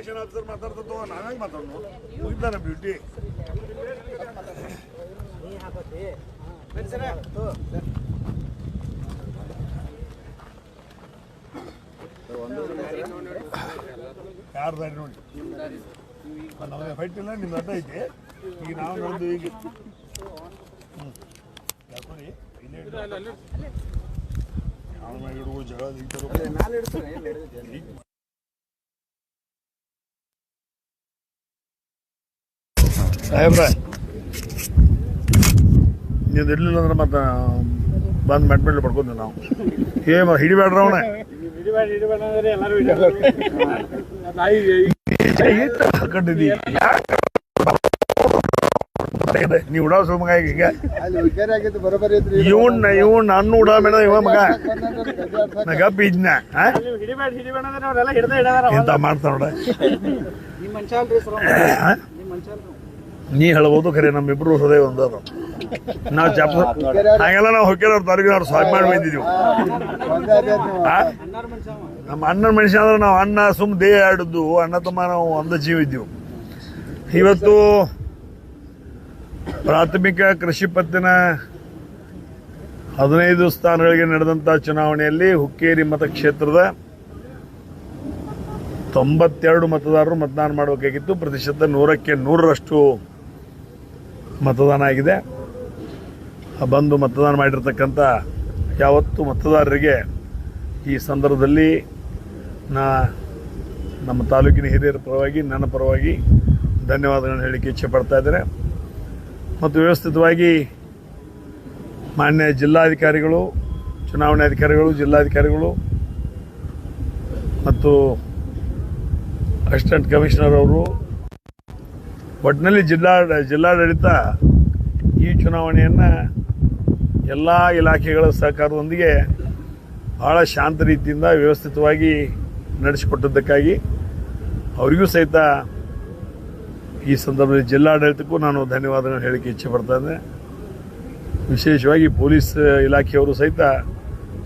Election officer ಮಾತಾಡ್ತೋ ನಾವೇ ಮಾತಾಡೋಣ ಮುಗಿದ ನಮ್ಮ ಡ್ಯೂಟಿ. ಯಾರು ದಾರಿ ನೋಡಿ ನಮಗೆ ಫೈಟ್ ಇಲ್ಲ, ನಿಮ್ಮ ಅಡ್ಡ ಐತಿ. ಈಗ ನಾವು ನೋಡಿದ್ವಿ ಈಗ ಯಾಕೋರಿ ಇಲ್ಲೇ ಹುಡುಗರು ಜಗಳ ಸಾಹೇಬ್ರ ನೀವು ಇರ್ಲಿಲ್ಲ ಅಂದ್ರೆ ಮತ್ತೆ ಬಂದು ಮೆಟ್ಮೆಟ್ಲು ಪಡ್ಕೊಂಡ್ವಿ ನಾವು. ಹಿಡಿಬೇಡ್ರ ಅವನ ಹಾಕೊಂಡಿದ್ದೀವಿ ನೀವು ಉಡಾವ ಸುಮಗ ಈಗ ಇವನ್ ಅನ್ನ ಉಡಾ ಮೇಡ ಇವ ಮಗ ನಗಪ್ಪ ಇದ್ನ ಎಂತ ಮಾಡ್ತಾನ ನೋಡ. ನೀ ಹೇಳ್ಬೋದು ಖರೆ ನಮ್ಮಿಬ್ರು ಹೃದಯ ಒಂದದು. ನಾವು ಚಾಪ ಹಾಗೆಲ್ಲ ನಾವು ಹೊಕ್ಕಿರೋರು ತಾಲೂಕಿನವ್ರು ಸ್ವಾಮಿ ಮಾಡಿ ಬಂದಿದ್ದೀವಿ. ನಮ್ಮ ಅಣ್ಣನ ಮನುಷ್ಯ ಅಂದ್ರೆ ನಾವು ಅಣ್ಣ ಸುಮ್ ದೇಹ ಆಡಿದ್ದು ಅಣ್ಣ ತಮ್ಮ ನಾವು ಒಂದ ಜೀವ ಇದ್ದೀವಿ. ಇವತ್ತು ಪ್ರಾಥಮಿಕ ಕೃಷಿ ಪತ್ತಿನ 15 ಸ್ಥಾನಗಳಿಗೆ ನಡೆದಂಥ ಚುನಾವಣೆಯಲ್ಲಿ ಹುಕ್ಕೇರಿ ಮತಕ್ಷೇತ್ರದ 92 ಮತದಾರರು ಮತದಾನ ಮಾಡಬೇಕಾಗಿತ್ತು. ಪ್ರತಿಶತ 100ಕ್ಕೆ 100ರಷ್ಟು ಮತದಾನ ಆಗಿದೆ. ಬಂದು ಮತದಾನ ಮಾಡಿರ್ತಕ್ಕಂಥ ಯಾವತ್ತು ಮತದಾರರಿಗೆ ಈ ಸಂದರ್ಭದಲ್ಲಿ ನಮ್ಮ ತಾಲೂಕಿನ ಹಿರಿಯರ ಪರವಾಗಿ ನನ್ನ ಪರವಾಗಿ ಧನ್ಯವಾದಗಳನ್ನು ಹೇಳಲಿಕ್ಕೆ ಇಚ್ಛೆ ಪಡ್ತಾ ಇದ್ದೇನೆ. ಮತ್ತು ವ್ಯವಸ್ಥಿತವಾಗಿ ಮಾನ್ಯ ಜಿಲ್ಲಾಧಿಕಾರಿಗಳು, ಚುನಾವಣಾಧಿಕಾರಿಗಳು, ಜಿಲ್ಲಾಧಿಕಾರಿಗಳು ಮತ್ತು ಅಸಿಸ್ಟೆಂಟ್ ಕಮಿಷನರ್ ಅವರು ಒಟ್ಟಿನಲ್ಲಿ ಜಿಲ್ಲಾಡಳಿತ ಈ ಚುನಾವಣೆಯನ್ನು ಎಲ್ಲ ಇಲಾಖೆಗಳ ಸಹಕಾರದೊಂದಿಗೆ ಬಹಳ ಶಾಂತ ರೀತಿಯಿಂದ ವ್ಯವಸ್ಥಿತವಾಗಿ ನಡೆಸಿಕೊಟ್ಟದ್ದಕ್ಕಾಗಿ ಅವರಿಗೂ ಸಹಿತ ಈ ಸಂದರ್ಭದಲ್ಲಿ ಜಿಲ್ಲಾಡಳಿತಕ್ಕೂ ನಾನು ಧನ್ಯವಾದಗಳನ್ನು ಹೇಳಲಿಕ್ಕೆ ಇಚ್ಛೆ ಪಡ್ತಾ ಇದ್ದೆ. ವಿಶೇಷವಾಗಿ ಪೊಲೀಸ್ ಇಲಾಖೆಯವರು ಸಹಿತ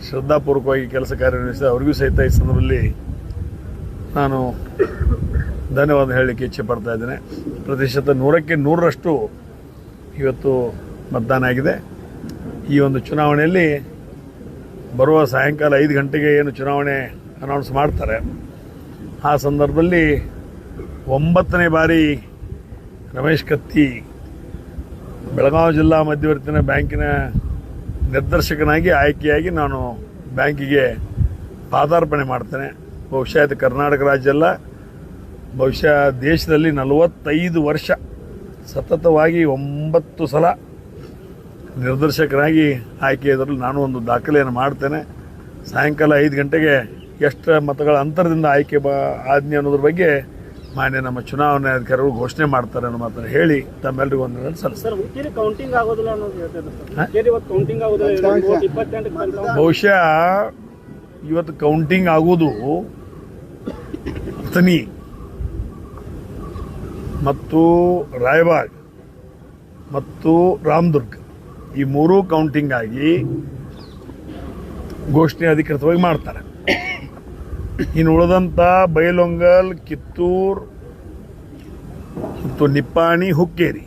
ಶ್ರದ್ಧಾಪೂರ್ವಕವಾಗಿ ಕೆಲಸ ಕಾರ್ಯನಿರ್ವಹಿಸಿದ ಅವರಿಗೂ ಸಹಿತ ಈ ಸಂದರ್ಭದಲ್ಲಿ ನಾನು ಧನ್ಯವಾದ ಹೇಳಲಿಕ್ಕೆ ಇಚ್ಛೆ ಪಡ್ತಾ ಇದ್ದೇನೆ. ಪ್ರತಿಶತ 100ಕ್ಕೆ 100ರಷ್ಟು ಇವತ್ತು ಮತದಾನ ಆಗಿದೆ. ಈ ಒಂದು ಚುನಾವಣೆಯಲ್ಲಿ ಬರುವ ಸಾಯಂಕಾಲ 5 ಗಂಟೆಗೆ ಏನು ಚುನಾವಣೆ ಅನೌನ್ಸ್ ಮಾಡ್ತಾರೆ, ಆ ಸಂದರ್ಭದಲ್ಲಿ 9ನೇ ಬಾರಿ ರಮೇಶ್ ಕತ್ತಿ ಬೆಳಗಾವಿ ಜಿಲ್ಲಾ ಮಧ್ಯವರ್ತಿನ ಬ್ಯಾಂಕಿನ ನಿರ್ದೇಶಕನಾಗಿ ಆಯ್ಕೆಯಾಗಿ ನಾನು ಬ್ಯಾಂಕಿಗೆ ಪಾದಾರ್ಪಣೆ ಮಾಡ್ತೇನೆ. ಬಹುಶಃ ಇದು ಕರ್ನಾಟಕ ರಾಜ್ಯ ಅಲ್ಲ, ಬಹುಶಃ ದೇಶದಲ್ಲಿ 45 ವರ್ಷ ಸತತವಾಗಿ 9 ಸಲ ನಿರ್ದೇಶಕರಾಗಿ ಆಯ್ಕೆಯಾದಲ್ಲಿ ನಾನು ಒಂದು ದಾಖಲೆಯನ್ನು ಮಾಡ್ತೇನೆ. ಸಾಯಂಕಾಲ 5 ಗಂಟೆಗೆ ಎಷ್ಟು ಮತಗಳ ಅಂತರದಿಂದ ಆಯ್ಕೆ ಆಜ್ಞೆ ಅನ್ನೋದ್ರ ಬಗ್ಗೆ ಮಾನ್ಯ ನಮ್ಮ ಚುನಾವಣಾಧಿಕಾರಿಗಳು ಘೋಷಣೆ ಮಾಡ್ತಾರೆ ಅನ್ನೋ ಮಾತನ್ನು ಹೇಳಿ ತಮ್ಮೆಲ್ಲರಿಗೂ ಒಂದು ಬಹುಶಃ ಇವತ್ತು ಕೌಂಟಿಂಗ್ ಆಗುವುದು ಅಥಣಿ ಮತ್ತು ರಾಯಬಾಗ್ ಮತ್ತು ರಾಮದುರ್ಗ್ ಈ 3 ಕೌಂಟಿಂಗ್ ಆಗಿ ಘೋಷಣೆ ಅಧಿಕೃತವಾಗಿ ಮಾಡ್ತಾರೆ. ಇನ್ನು ಉಳಿದಂಥ ಬೈಲೊಂಗಲ್, ಕಿತ್ತೂರ್ ಮತ್ತು ನಿಪ್ಪಾಣಿ, ಹುಕ್ಕೇರಿ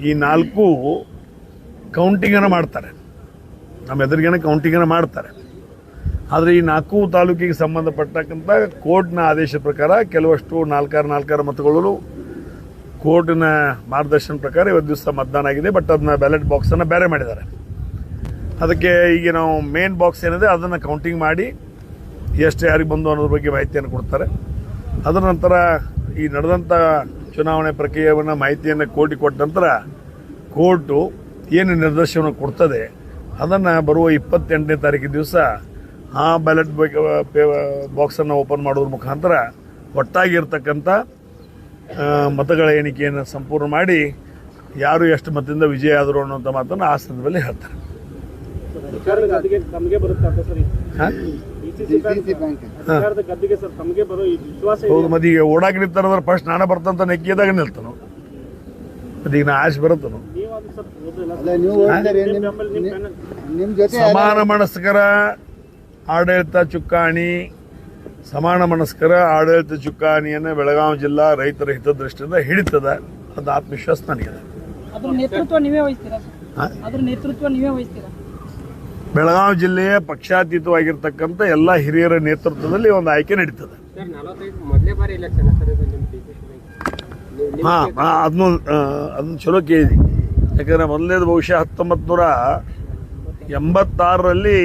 ಈ 4 ಕೌಂಟಿಂಗನ್ನು ಮಾಡ್ತಾರೆ. ನಮ್ಮ ಎದುರಿಗೇನೆ ಕೌಂಟಿಂಗನ್ನು ಮಾಡ್ತಾರೆ. ಆದರೆ ಈ 4 ತಾಲೂಕಿಗೆ ಸಂಬಂಧಪಟ್ಟಕ್ಕಂಥ ಕೋರ್ಟ್ನ ಆದೇಶದ ಪ್ರಕಾರ ಕೆಲವಷ್ಟು 4 ಮತಗಳು ಕೋರ್ಟಿನ ಮಾರ್ಗದರ್ಶನ ಪ್ರಕಾರ ಇವತ್ತು ದಿವಸ ಮತದಾನ ಆಗಿದೆ. ಬಟ್ ಅದನ್ನ ಬ್ಯಾಲೆಟ್ ಬಾಕ್ಸನ್ನು ಬೇರೆ ಮಾಡಿದ್ದಾರೆ. ಅದಕ್ಕೆ ಈಗ ನಾವು ಮೇನ್ ಬಾಕ್ಸ್ ಏನಿದೆ ಅದನ್ನು ಕೌಂಟಿಂಗ್ ಮಾಡಿ ಎಷ್ಟು ಯಾರಿಗೆ ಬಂದು ಅನ್ನೋದ್ರ ಬಗ್ಗೆ ಮಾಹಿತಿಯನ್ನು ಕೊಡ್ತಾರೆ. ಅದರ ನಂತರ ಈ ನಡೆದಂಥ ಚುನಾವಣೆ ಪ್ರಕ್ರಿಯೆಯನ್ನು ಮಾಹಿತಿಯನ್ನು ಕೋರ್ಟಿಗೆ ಕೊಟ್ಟ ನಂತರ ಕೋರ್ಟು ಏನು ನಿರ್ದೇಶನ ಕೊಡ್ತದೆ ಅದನ್ನು ಬರುವ 28ನೇ ತಾರೀಕಿನ ದಿವಸ ಆ ಬ್ಯಾಲೆಟ್ ಬಾಕ್ಸನ್ನು ಓಪನ್ ಮಾಡೋದ್ರ ಮುಖಾಂತರ ಒಟ್ಟಾಗಿರ್ತಕ್ಕಂಥ ಮತಗಳ ಎಣಿಕೆಯನ್ನು ಸಂಪೂರ್ಣ ಮಾಡಿ ಯಾರು ಎಷ್ಟು ಮತದಿಂದ ವಿಜಯ ಆದರು ಅನ್ನುವಂಥ ಮಾತನ್ನು ಆ ಸಂದರ್ಭದಲ್ಲಿ ಹೇಳ್ತಾರೆ. ಹೌದು, ಮದೀಗ ಓಡಾಕ್ ನಿಂತಾರ ಫಸ್ಟ್ ನಾನೇ ಬರ್ತಂತ ನೆಕ್ಕಿದಾಗ ನಿಲ್ತಾನು, ಮದೀಗ ನಾ ಆಶೆ ಬರುತ್ತನು. ಸಮಾನ ಮನಸ್ಕರ ಆಡಳಿತ ಚುಕ್ಕಾಣಿ ಸಮಾನ ಮನಸ್ಕರ ಆಡಳಿತ ಚುಕ್ಕಾಣಿಯನ್ನು ಬೆಳಗಾವಿ ಜಿಲ್ಲಾ ರೈತರ ಹಿತದೃಷ್ಟಿಯಿಂದ ಹಿಡಿತದ ಅದು ಆತ್ಮವಿಶ್ವಾಸ ನನಗಿದೆ. ಅದ್ರ ನೇತೃತ್ವ ನೀವೇ ವಹಿಸ್ತೀರಾ? ಅದ್ರ ನೇತೃತ್ವ ನೀವೇ ವಹಿಸ್ತೀರಾ? ಬೆಳಗಾವಿ ಜಿಲ್ಲೆಯ ಪಕ್ಷಾತೀತವಾಗಿರ್ತಕ್ಕಂಥ ಎಲ್ಲ ಹಿರಿಯರ ನೇತೃತ್ವದಲ್ಲಿ ಒಂದು ಆಯ್ಕೆ ನಡೀತದೆ. ಅದನ್ನ ಚಲೋ ಕೇಳಿದ್ವಿ. ಯಾಕಂದ್ರೆ ಮೊದಲನೇದು ಬಹುಶಃ 1986ರಲ್ಲಿ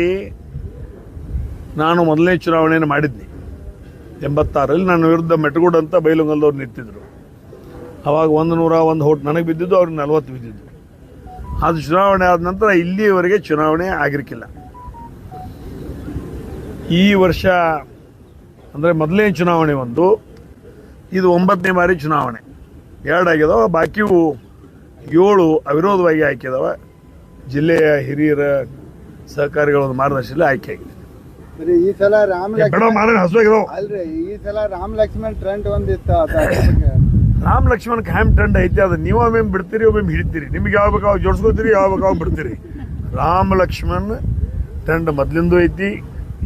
ನಾನು ಮೊದಲನೇ ಚುನಾವಣೆಯನ್ನು ಮಾಡಿದ್ನಿ. 86ರಲ್ಲಿ ನನ್ನ ವಿರುದ್ಧ ಮೆಟಗೂಡ್ ಅಂತ ಬೈಲುಂಗಲ್ದವ್ರು ನಿಂತಿದ್ರು. ಅವಾಗ 101 ಹೋಟ್ ನನಗೆ ಬಿದ್ದಿದ್ದು, ಅವ್ರಿಗೆ 40 ಬಿದ್ದಿದ್ದು. ಅದು ಚುನಾವಣೆ ಆದ ನಂತರ ಇಲ್ಲಿಯವರೆಗೆ ಚುನಾವಣೆ ಆಗಿರ್ಕಿಲ್ಲ. ಈ ವರ್ಷ ಅಂದರೆ ಮೊದಲನೇ ಚುನಾವಣೆ ಒಂದು, ಇದು 9ನೇ ಬಾರಿ ಚುನಾವಣೆ. 2 ಆಗ್ಯದವ, ಬಾಕಿವು 7 ಅವಿರೋಧವಾಗಿ ಆಯ್ಕೆದವ. ಜಿಲ್ಲೆಯ ಹಿರಿಯರ ಸಹಕಾರಿಗಳ ಒಂದು ಮಾರ್ಗದರ್ಶನದಲ್ಲಿ ಆಯ್ಕೆ ಆಗಿದೆ. ಈ ಸಲ ರಾಮ್ ಅಲ್ರಿ, ಈ ಸಲ ರಾಮ್ ಲಕ್ಷ್ಮಣ್ ಟ್ರೆಂಡ್ ಒಂದಿತ್ತು. ರಾಮ್ ಲಕ್ಷ್ಮಣ್ ಹ್ಯಾಮ್ ಟ್ರೆಂಡ್ ಐತಿ. ಅದು ನೀವು ಒಮ್ಮೆ ಬಿಡ್ತೀರಿ, ಒಮ್ಮೆ ಹಿಡಿತೀರಿ. ನಿಮ್ಗೆ ಯಾವ ಬೇಕಾಗ ಜೋಡಿಸ್ಕೋತೀರಿ, ಯಾವ ಬೇಕಾಗ ಬಿಡ್ತೀರಿ. ರಾಮ್ ಲಕ್ಷ್ಮಣ್ ಟ್ರೆಂಡ್ ಮೊದ್ಲಿಂದು ಐತಿ,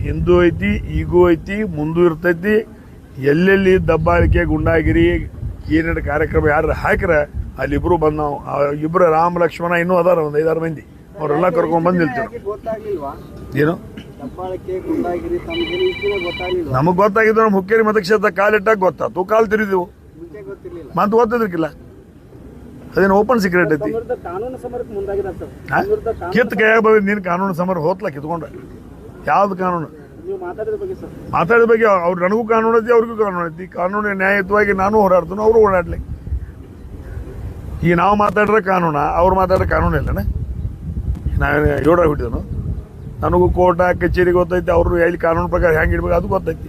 ಹಿಂದೂ ಐತಿ, ಈಗೂ ಐತಿ, ಮುಂದೂ ಇರ್ತೈತಿ. ಎಲ್ಲೆಲ್ಲಿ ದಬ್ಬಾಳಿಕೆ, ಗುಂಡಾಗಿರಿ, ಏನೇನು ಕಾರ್ಯಕ್ರಮ ಯಾರು ಹಾಕಿರ ಅಲ್ಲಿಬ್ರು ಬಂದ್ ನಾವು ಇಬ್ರು ರಾಮ ಲಕ್ಷ್ಮಣ ಇನ್ನೂ ಅದಾರ, ಒಂದು 5-6 ಮಂದಿ, ಅವರೆಲ್ಲ ಕರ್ಕೊಂಡ್ ಬಂದ್ ನಿಲ್ತೀವಿ. ಏನು ನಮಗ್ ಗೊತ್ತಾಗಿದ್ದು, ನಮ್ಮ ಹುಕ್ಕೇರಿ ಮತಕ್ಷೇತ್ರ ಕಾಲಿಟ್ಟಾಗ ಗೊತ್ತಾತು, ಕಾಲು ತಿರಿದೆವು. ಮತ್ತೆ ಗೊತ್ತಿದ್ರಕ್ಕಿಲ್ಲ, ಅದೇನು ಓಪನ್ ಸೀಕ್ರೆಟ್ ಐತಿ. ಕಿತ್ ಕೈಯಾಗ ಬಂದಿದ್ದು ನೀನು ಕಾನೂನು ಸಮರ ಹೋತ್ಲ ಕಿತ್ಕೊಂಡ್ರೆ. ಯಾವ್ದು ಕಾನೂನು ಮಾತಾಡಿದ ಬಗ್ಗೆ ಅವ್ರು ನನಗೂ ಕಾನೂನು ಐತಿ, ಅವ್ರಿಗೂ ಕಾನೂನು ಐತಿ. ಕಾನೂನು ನ್ಯಾಯಯುತವಾಗಿ ನಾನು ಹೋರಾಡ್ತಾನೆ, ಅವರು ಓಡಾಡ್ಲಿ. ಈಗ ನಾವು ಮಾತಾಡ್ರೆ ಕಾನೂನ, ಅವ್ರು ಮಾತಾಡ್ರೆ ಕಾನೂನು ಇಲ್ಲನ. ನಾವೇನು ಯೋಡ ಬಿಟ್ಟಿದನು. ನನಗೂ ಕೋರ್ಟ ಕಚೇರಿ ಗೊತ್ತೈತಿ, ಅವರು ಎಲ್ಲಿ ಕಾನೂನು ಪ್ರಕಾರ ಹೆಂಗೆ ಇಡ್ಬೇಕು ಅದು ಗೊತ್ತೈತಿ.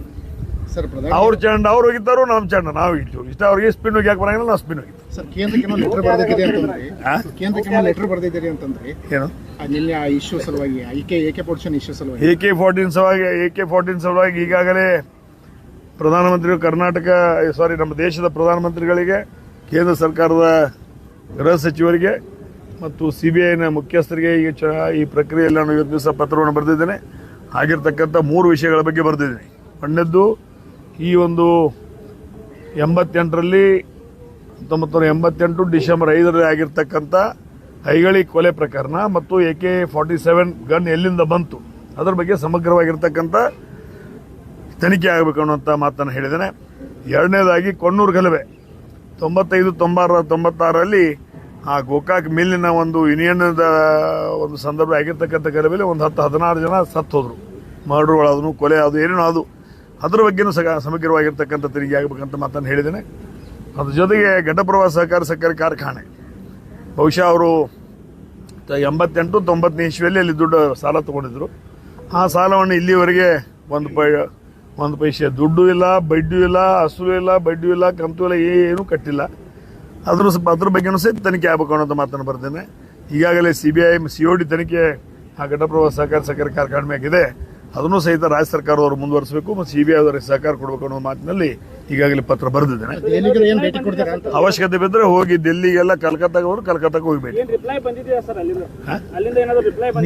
ಅವ್ರ ಚಂಡ ಅವ್ರು ಹೋಗಿದ್ದಾರು, ನಮ್ಮ ಚಂಡ ನಾವು ಇಟ್ಟು ಇಷ್ಟ. ಅವ್ರಿಗೆ ಸ್ಪಿನ್ ಹೋಗಿ ಯಾಕೆ ಬರಂಗಿಲ್ಲ, ನಾವು ಸ್ಪಿನ್ ಹೋಗಿತ್ತು. ಲೆಟರ್ ಬರ್ದಿದ್ದೀರಿ ಅಂತಂದ್ರೆ ಏನು ಇಶ್ಯೂ ಸಲುವಾಗಿ AK-14 ಸಲುವಾಗಿ ಈಗಾಗಲೇ ಪ್ರಧಾನಮಂತ್ರಿಗಳು ನಮ್ಮ ದೇಶದ ಪ್ರಧಾನಮಂತ್ರಿಗಳಿಗೆ, ಕೇಂದ್ರ ಸರ್ಕಾರದ ಗೃಹ ಸಚಿವರಿಗೆ ಮತ್ತು CBIನ ಮುಖ್ಯಸ್ಥರಿಗೆ ಈ ಪ್ರಕ್ರಿಯೆಯಲ್ಲಿ ನಾನು ಇವತ್ತು ದಿವಸ ಪತ್ರವನ್ನು ಬರೆದಿದ್ದೇನೆ. ಆಗಿರ್ತಕ್ಕಂಥ 3 ವಿಷಯಗಳ ಬಗ್ಗೆ ಬರೆದಿದ್ದೀನಿ. ಒಂದನೇದ್ದು, ಈ ಒಂದು 88ರಲ್ಲಿ 1988 ಡಿಸೆಂಬರ್ 5ರಲ್ಲಿ ಆಗಿರ್ತಕ್ಕಂಥ ಐಗಳಿ ಕೊಲೆ ಪ್ರಕರಣ ಮತ್ತು AK-47 ಗನ್ ಎಲ್ಲಿಂದ ಬಂತು ಅದರ ಬಗ್ಗೆ ಸಮಗ್ರವಾಗಿರ್ತಕ್ಕಂಥ ತನಿಖೆ ಆಗಬೇಕು ಅನ್ನುವಂಥ ಮಾತನ್ನು ಹೇಳಿದ್ದೇನೆ. ಎರಡನೇದಾಗಿ, ಕೊಣ್ಣೂರು ಗಲಭೆ 95-96ರಲ್ಲಿ ಆ ಗೋಕಾಕ್ ಮಿಲ್ಲಿನ ಒಂದು ಯೂನಿಯನ್ದ ಒಂದು ಸಂದರ್ಭ ಆಗಿರ್ತಕ್ಕಂಥ ಗಲಭೆಯಲ್ಲಿ ಒಂದು 10-16 ಜನ ಸತ್ತು ಹೋದ್ರು. ಮರ್ಡರ್ಗಳಾದನು, ಕೊಲೆ ಅದು ಏನೇನೋ ಅದು. ಅದರ ಬಗ್ಗೆನೂ ಸಮಗ್ರವಾಗಿರ್ತಕ್ಕಂಥ ತನಿಖೆ ಆಗಬೇಕಂತ ಮಾತನ್ನು ಹೇಳಿದ್ದೇನೆ. ಅದ್ರ ಜೊತೆಗೆ ಘಟಪ್ರಭಾ ಸಹಕಾರಿ ಕಾರ್ಖಾನೆ ಬಹುಶಃ ಅವರು 88-90 ಇಸ್ವಿಯಲ್ಲಿ ಅಲ್ಲಿ ದುಡ್ಡು ಸಾಲ ತೊಗೊಂಡಿದ್ರು. ಆ ಸಾಲವನ್ನು ಇಲ್ಲಿವರೆಗೆ ಒಂದು ಪೈಸೆ ದುಡ್ಡು ಇಲ್ಲ, ಬಡ್ಡಿ ಇಲ್ಲ, ಅಸಲು ಇಲ್ಲ, ಬಡ್ಡಿ ಇಲ್ಲ, ಕಂತು ಇಲ್ಲ, ಏನೂ ಕಟ್ಟಿಲ್ಲ. ಅದ್ರ ಬಗ್ಗೆನೂ ಸಹಿತ ತನಿಖೆ ಆಗಬೇಕು ಅನ್ನೋಂಥ ಮಾತನ್ನು ಬರ್ತೇನೆ. ಈಗಾಗಲೇ CBI COD ತನಿಖೆ ಆ ಘಟಪ್ರಭಾ ಸಹಕಾರಿ ಕಾರ್ಖಾನೆ ಮ್ಯಾಗಿದೆ. ಅದನ್ನು ಸಹಿತ ರಾಜ್ಯ ಸರ್ಕಾರದವರು ಮುಂದುವರಿಸಬೇಕು ಮತ್ತು CBI ಅವರಿಗೆ ಸಹಕಾರ ಕೊಡಬೇಕು ಅನ್ನೋ ಮಾತಿನಲ್ಲಿ ಈಗಾಗಲೇ ಪತ್ರ ಬರೆದಿದ್ದೇನೆ. ಅವಶ್ಯಕತೆ ಬಿದ್ದರೆ ಹೋಗಿ ದಿಲ್ಲಿಗೆಲ್ಲ ಕಲ್ಕತ್ತಾಗ ಹೋಗಿ ಕಲ್ಕತ್ತಾಗ ಹೋಗ್ಬೇಕು.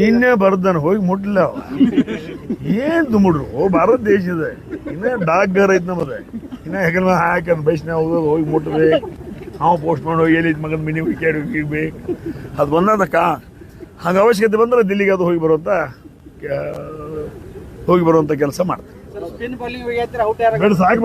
ನಿನ್ನೆ ಬರ್ದಾನೆ, ಹೋಗಿ ಮುಟ್ಲಿಲ್ಲ. ಏನ್ ತುಂಬಿಡ್ರು ಭಾರತ ದೇಶದ ಇನ್ನ ಡಾಕ್ ಗರ್ ಐತ್ ನಮ್ಮದ. ಇನ್ನ ಹೆಗಲ ಹಾಕಂದ್ ಬೈಸ್ನಾಗ ಹೋಗಿ ಮುಟ್ಟದೆ, ಅವ ಪೋಸ್ಟ್ ಮಾಡಿ ಹೋಗಿ ಎಲ್ಲಿ ಮಗನ ಮಿನಿ ವಿಕೆಟ್ ಹೋಗಿರ್ಬೇಕು. ಅದು ಬಂದದಕ್ಕ ಹಂಗೆ ಅವಶ್ಯಕತೆ ಬಂದ್ರೆ ದಿಲ್ಲಿಗೆ ಅದು ಹೋಗಿ ಬರುವಂತ ಕೆಲಸ ಮಾಡ್ತಾರೆ. ಸಾಕು